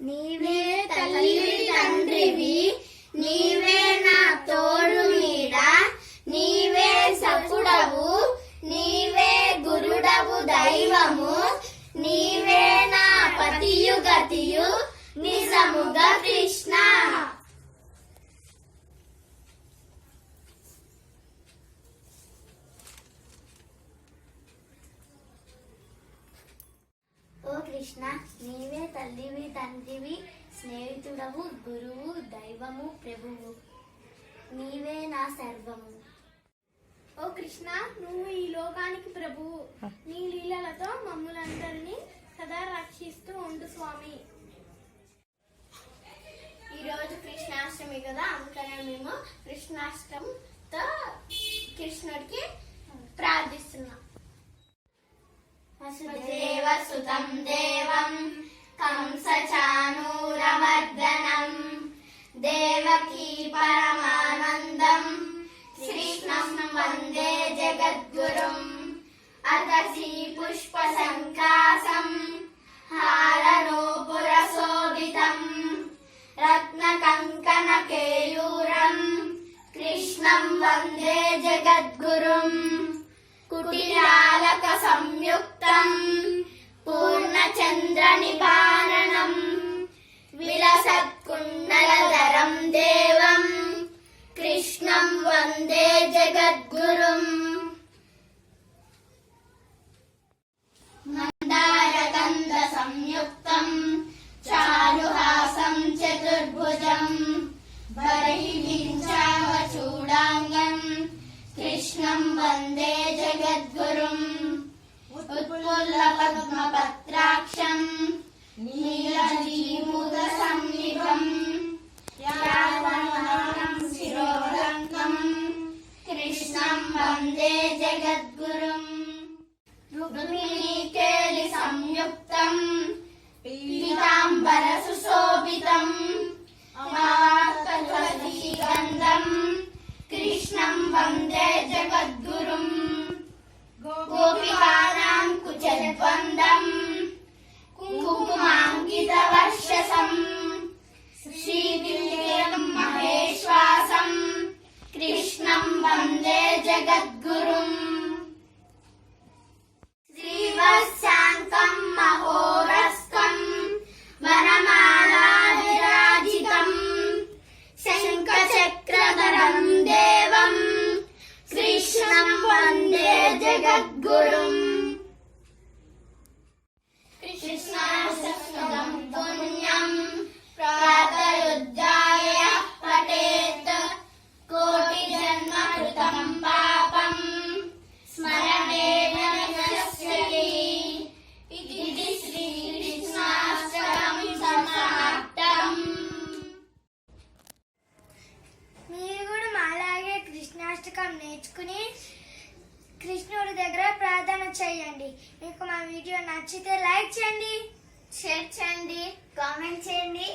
నీవే తల్లి తండ్రివి, నీవే నా తోడు నీడ, నీవే సకుడవు, నీవే గురుడవు దైవము, నీవే నా పతియు గతియు నిజముగా కృష్ణ. ఓ కృష్ణ, నీవే తల్లివి తండ్రివి, స్నేహితుడవు గురువు దైవము ప్రభువు, నీవే నా సర్వము. ఓ కృష్ణ, నువ్వు ఈ లోకానికి ప్రభువు, నీ లీలలతో మమ్ములందరినీ సదా రక్షిస్తూ ఉండు స్వామి. ఈరోజు కృష్ణాష్టమి కదా, అందుకనే మేము కృష్ణాష్టమితో కృష్ణుడికి ప్రార్థిస్తున్నాం. వసుదేవసుతం దేవం కంసచానూరమర్దనం దేవకీ పరమానందం కృష్ణం వందే జగద్గురుం అతసీ పుష్పసంకాసం హారనూపురశోభితం రత్నకంకణకేయూరం కృష్ణం వందే జగద్గురుం కుటిలాలక సంయుక్తం పూర్ణచంద్ర నిపారణం విలసత్కుండలధరం దేవం కృష్ణం వందే జగద్గురుం మందారగంధ సంయుక్తం చారుహాసం చతుర్భుజం బర్హిలించావచూడాంగం కృష్ణం వందే జగద్గురుం ఉత్పుల్లపద్మపత్రాక్షం నీలజీముదసన్నిభం యావనమహం శిరోరంగం కృష్ణం వందే జగద్గురుం రుక్మిణీకేలి సంయుక్తం పీతాంబర సుశోభితం అమాతగంధం కృష్ణం వందే జగద్గురుం గోపికానాం కుచద్వందం కుంకుమాంకితవర్షసం శ్రీవిల్లిం మహేశ్వాసం కృష్ణం వందే జగద్గురుం శ్రీవత్సాంకం మహోరస్కం వనమాలా విరాజితం శంఖచక్రధరం దేవం కృష్ణం వందే జగద్గురుం కృష్ణాష్టకం పుణ్యం ప్రాతరుద్ధాయ పఠేత్ కోటి జన్మ కృతం పాపం స్మరణేన నశ్యతి. ఇది శ్రీ కృష్ణాష్టకం సమాప్తం. మీరు కూడా మాలాగే కృష్ణాష్టకం నేర్చుకుని కృష్ణుడి దగ్గర ప్రార్థన చేయండి. మీకు మా వీడియో నచ్చితే లైక్ చేయండి, షేర్ చేయండి, కామెంట్ చేయండి,